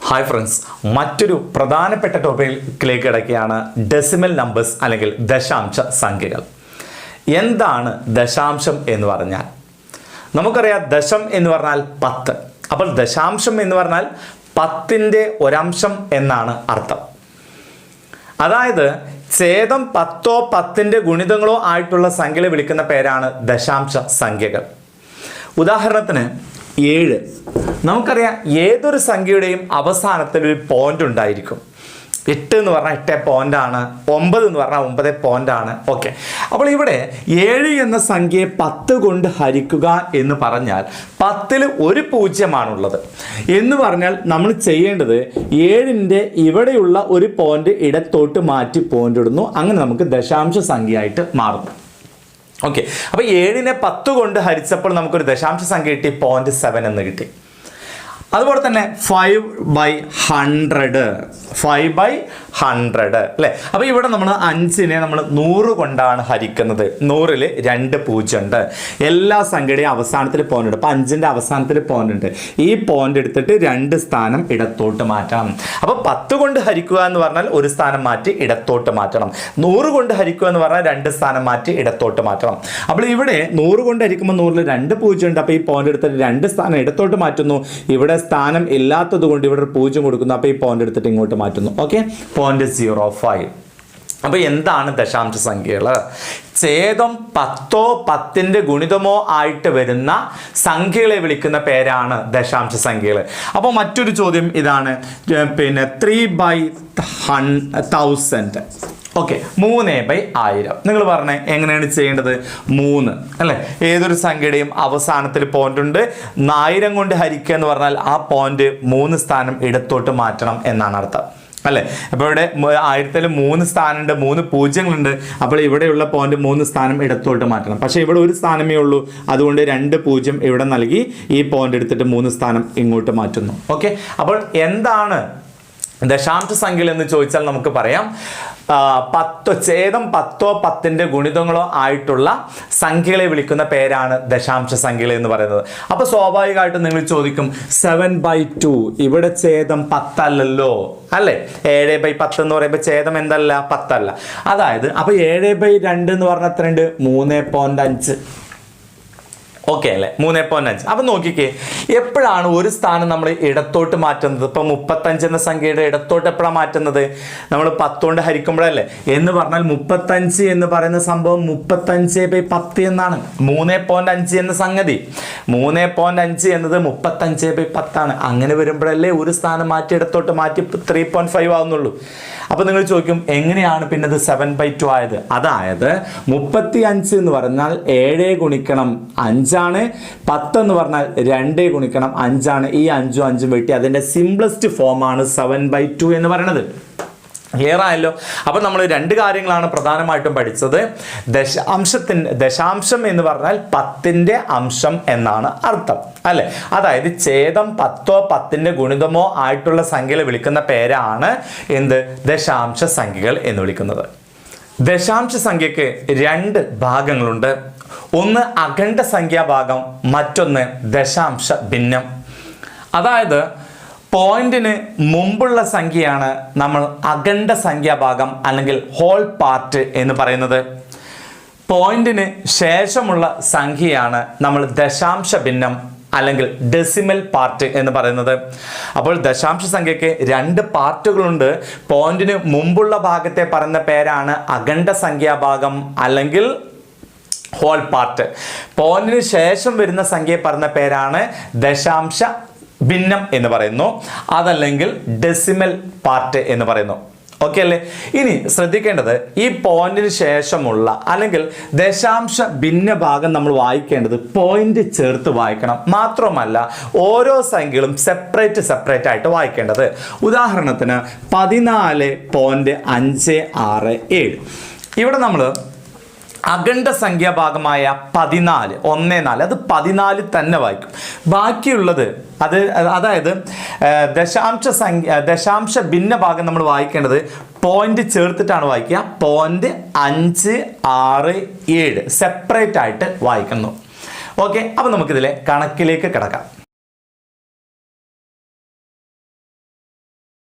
Hi friends, മറ്റൊരു പ്രധാനപ്പെട്ട ടോപ്പിക്കിലേക്ക് കിടക്കുകയാണ് ഡെസിമൽ നമ്പേഴ്സ് അല്ലെങ്കിൽ ദശാംശ സംഖ്യകൾ. എന്താണ് ദശാംശം എന്ന് പറഞ്ഞാൽ? നമുക്കറിയാം ദശം എന്ന് പറഞ്ഞാൽ 10. അപ്പോൾ ദശാംശം എന്ന് പറഞ്ഞാൽ 10ൻ്റെ ഒരംശം എന്നാണ് അർത്ഥം. അതായത് ഛേദം 10ഓ 10ൻ്റെ ഗുണിതങ്ങളോ ആയിട്ടുള്ള സംഖ്യകളെ വിളിക്കുന്ന പേരാണ് ദശാംശ സംഖ്യകൾ. ഉദാഹരണത്തിന് 7. നമുക്കറിയാം ഏതൊരു സംഖ്യയുടെയും അവസാനത്തിൽ ഒരു പോയിന്റ് ഉണ്ടായിരിക്കും. 8 എന്ന് പറഞ്ഞാൽ 8 പോയിന്റാണ്, 9 എന്ന് പറഞ്ഞാൽ 9 പോയിന്റാണ്. ഓക്കെ, അപ്പോൾ ഇവിടെ 7 എന്ന സംഖ്യയെ 10 കൊണ്ട് ഹരിക്കുക എന്ന് പറഞ്ഞാൽ 10ൽ ഒരു 0 എന്ന് പറഞ്ഞാൽ നമ്മൾ ചെയ്യേണ്ടത് 7ൻ്റെ ഇവിടെയുള്ള ഒരു പോയിന്റ് ഇടത്തോട്ട് മാറ്റി പോയിന്റ് ഇടുന്നു. അങ്ങനെ നമുക്ക് ദശാംശ സംഖ്യയായിട്ട് മാറുന്നു. ഓക്കെ, അപ്പോൾ 7നെ 10 കൊണ്ട് ഹരിച്ചപ്പോൾ നമുക്കൊരു ദശാംശ സംഖ്യ കിട്ടി, 0.7 എന്ന് കിട്ടി. അതുപോലെ തന്നെ 5/100 അല്ലേ? അപ്പോൾ ഇവിടെ നമ്മൾ 5നെ നമ്മൾ 100 കൊണ്ടാണ് ഹരിക്കുന്നത്. 100ൽ 2 0 ഉണ്ട്. എല്ലാ സംഖ്യയുടെയും അവസാനത്തിൽ പോയിന്റ് ഉണ്ട്. അപ്പോൾ 5ൻ്റെ അവസാനത്തിൽ പോയിന്റ് ഉണ്ട്. ഈ പോയിന്റ് എടുത്തിട്ട് 2 സ്ഥാനം ഇടത്തോട്ട് മാറ്റണം. അപ്പോൾ 10 കൊണ്ട് ഹരിക്കുക എന്ന് പറഞ്ഞാൽ ഒരു സ്ഥാനം മാറ്റി ഇടത്തോട്ട് മാറ്റണം. 100 കൊണ്ട് ഹരിക്കുക എന്ന് പറഞ്ഞാൽ 2 സ്ഥാനം മാറ്റി ഇടത്തോട്ട് മാറ്റണം. അപ്പോൾ ഇവിടെ 100 കൊണ്ട് ഹരിക്കുമ്പോൾ 100ൽ 2 0 ഉണ്ട്. അപ്പോൾ ഈ പോയിന്റ് എടുത്തിട്ട് 2 സ്ഥാനം ഇടത്തോട്ട് മാറ്റുന്നു. ഇവിടെ സ്ഥാനം ഇല്ലാത്തത് കൊണ്ട് ഇവിടെ 0 കൊടുക്കുന്നു. അപ്പോൾ ഈ പോയിന്റ് എടുത്തിട്ട് ഇങ്ങോട്ട് മാറ്റുന്നു. ഓക്കെ, 0.05. അപ്പോൾ എന്താണ് ദശാംശ സംഖ്യകൾ? ഛേദം 10ഓ 10ൻ്റെ ഗുണിതമോ ആയിട്ട് വരുന്ന സംഖ്യകളെ വിളിക്കുന്ന പേരാണ് ദശാംശ സംഖ്യകൾ. അപ്പോൾ മറ്റൊരു ചോദ്യം ഇതാണ്, 3/1000. ഓക്കെ, 3/1000. നിങ്ങൾ പറഞ്ഞേ എങ്ങനെയാണ് ചെയ്യേണ്ടത്? 3 അല്ലേ? ഏതൊരു സംഖ്യയുടെയും അവസാനത്തിൽ പോയിന്റ് ഉണ്ട്. 1000 കൊണ്ട് ഹരിക്കുക എന്ന് പറഞ്ഞാൽ ആ പോയിന്റ് 3 സ്ഥാനം ഇടത്തോട്ട് മാറ്റണം എന്നാണ് അർത്ഥം അല്ലേ? അപ്പോൾ ഇവിടെ 1000ൽ 3 സ്ഥാനമുണ്ട്, 3 പൂജ്യങ്ങളുണ്ട്. അപ്പോൾ ഇവിടെയുള്ള പോയിന്റ് 3 സ്ഥാനം ഇടത്തോട്ട് മാറ്റണം. പക്ഷേ ഇവിടെ ഒരു സ്ഥാനമേ ഉള്ളൂ, അതുകൊണ്ട് 2 0 ഇവിടെ നൽകി ഈ പോയിന്റ് എടുത്തിട്ട് 3 സ്ഥാനം ഇങ്ങോട്ട് മാറ്റുന്നു. ഓക്കെ, അപ്പോൾ എന്താണ് ദശാംശ സംഖ്യകൾ എന്ന് ചോദിച്ചാൽ നമുക്ക് പറയാം, ഛേദം 10ഓ 10ൻ്റെ ഗുണിതങ്ങളോ ആയിട്ടുള്ള സംഖ്യകളെ വിളിക്കുന്ന പേരാണ് ദശാംശ സംഖ്യകൾ എന്ന് പറയുന്നത്. അപ്പോൾ സ്വാഭാവികമായിട്ടും നിങ്ങൾ ചോദിക്കും, 7/2 ഇവിടെ ഛേദം 10 അല്ലല്ലോ അല്ലേ? 7/10 എന്ന് പറയുമ്പോൾ ഛേദം എന്തല്ല? 10 അല്ല. അതായത് അപ്പോൾ 7/2 എന്ന് പറഞ്ഞാൽ എത്രയുണ്ട്? 3.5. ഓക്കെ അല്ലേ? 3.5. അപ്പം നോക്കിക്കേ, എപ്പോഴാണ് ഒരു സ്ഥാനം നമ്മൾ ഇടത്തോട്ട് മാറ്റുന്നത്? ഇപ്പം 35 എന്ന സംഖ്യയുടെ ഇടത്തോട്ട് എപ്പോഴാണ് മാറ്റുന്നത്? നമ്മൾ 10 കൊണ്ട് ഹരിക്കുമ്പോഴല്ലേ? എന്ന് പറഞ്ഞാൽ 35 എന്ന് പറയുന്ന സംഭവം 35/10 എന്നാണ്. 3.5 എന്ന സംഗതി 3.5 എന്നത് 35/10 ആണ്. അങ്ങനെ വരുമ്പോഴല്ലേ ഒരു സ്ഥാനം മാറ്റി ഇടത്തോട്ട് മാറ്റി 3.5 ആവുന്നുള്ളൂ. അപ്പോൾ നിങ്ങൾ ചോദിക്കും, എങ്ങനെയാണ് പിന്നെ ഇത് 7/2 ആയത്? അതായത് 35 എന്ന് പറഞ്ഞാൽ 7 ഗുണിക്കണം 5 ആണ്. 10 എന്ന് പറഞ്ഞാൽ 2 ഗുണിക്കണം 5 ആണ്. ഈ 5ഉം 5ഉം വെട്ടി അതിൻ്റെ സിംപ്ലസ്റ്റ് ഫോമാണ് 7/2 എന്ന് പറയുന്നത്. ക്ലിയർ ആയല്ലോ? അപ്പോൾ നമ്മൾ 2 കാര്യങ്ങളാണ് പ്രധാനമായിട്ടും പഠിച്ചത്. ദശാംശം എന്ന് പറഞ്ഞാൽ 10ൻ്റെ അംശം എന്നാണ് അർത്ഥം അല്ലേ? അതായത് ഛേദം 10ഓ 10ൻ്റെ ഗുണിതമോ ആയിട്ടുള്ള സംഖ്യകളെ വിളിക്കുന്ന പേരാണ് എന്ത്? ദശാംശ സംഖ്യകൾ എന്ന് വിളിക്കുന്നത്. ദശാംശ സംഖ്യക്ക് 2 ഭാഗങ്ങളുണ്ട്. ഒന്ന് അഖണ്ഡ സംഖ്യാഭാഗം, മറ്റൊന്ന് ദശാംശ ഭിന്നം. അതായത് പോയിന്റിന് മുമ്പുള്ള സംഖ്യയാണ് നമ്മൾ അഖണ്ഡ സംഖ്യാഭാഗം അല്ലെങ്കിൽ ഹോൾ പാർട്ട് എന്ന് പറയുന്നത്. പോയിന്റിന് ശേഷമുള്ള സംഖ്യയാണ് നമ്മൾ ദശാംശ ഭിന്നം അല്ലെങ്കിൽ ഡെസിമൽ പാർട്ട് എന്ന് പറയുന്നത്. അപ്പോൾ ദശാംശ സംഖ്യയ്ക്ക് 2 പാർട്ടുകളുണ്ട്. പോയിന്റിന് മുമ്പുള്ള ഭാഗത്തെ പറയുന്ന പേരാണ് അഖണ്ഡ സംഖ്യാഭാഗം അല്ലെങ്കിൽ ഹോൾ പാർട്ട്. പോയിന്റിന് ശേഷം വരുന്ന സംഖ്യയെ പറഞ്ഞ പേരാണ് ദശാംശ ഭിന്നം എന്ന് പറയുന്നു, അതല്ലെങ്കിൽ ഡെസിമൽ പാർട്ട് എന്ന് പറയുന്നു. ഓക്കെ അല്ലേ? ഇനി ശ്രദ്ധിക്കേണ്ടത്, ഈ പോയിന്റിന് ശേഷമുള്ള അല്ലെങ്കിൽ ദശാംശ ഭിന്ന ഭാഗം നമ്മൾ വായിക്കേണ്ടത് പോയിന്റ് ചേർത്ത് വായിക്കണം. മാത്രമല്ല ഓരോ സംഖ്യകളും സെപ്പറേറ്റ് ആയിട്ട് വായിക്കേണ്ടത്. ഉദാഹരണത്തിന് 14.567 ഇവിടെ നമ്മൾ അഖണ്ഡ സംഖ്യാഭാഗമായ 14 1 4 അത് 14 തന്നെ വായിക്കും. ബാക്കിയുള്ളത് അതായത് ദശാംശ ഭിന്ന ഭാഗം നമ്മൾ വായിക്കേണ്ടത് പോയിന്റ് ചേർത്തിട്ടാണ് വായിക്കുക. 0.567 സെപ്പറേറ്റ് ആയിട്ട് വായിക്കുന്നു. ഓക്കെ, അപ്പോൾ നമുക്കിതിലെ കണക്കിലേക്ക് കിടക്കാം.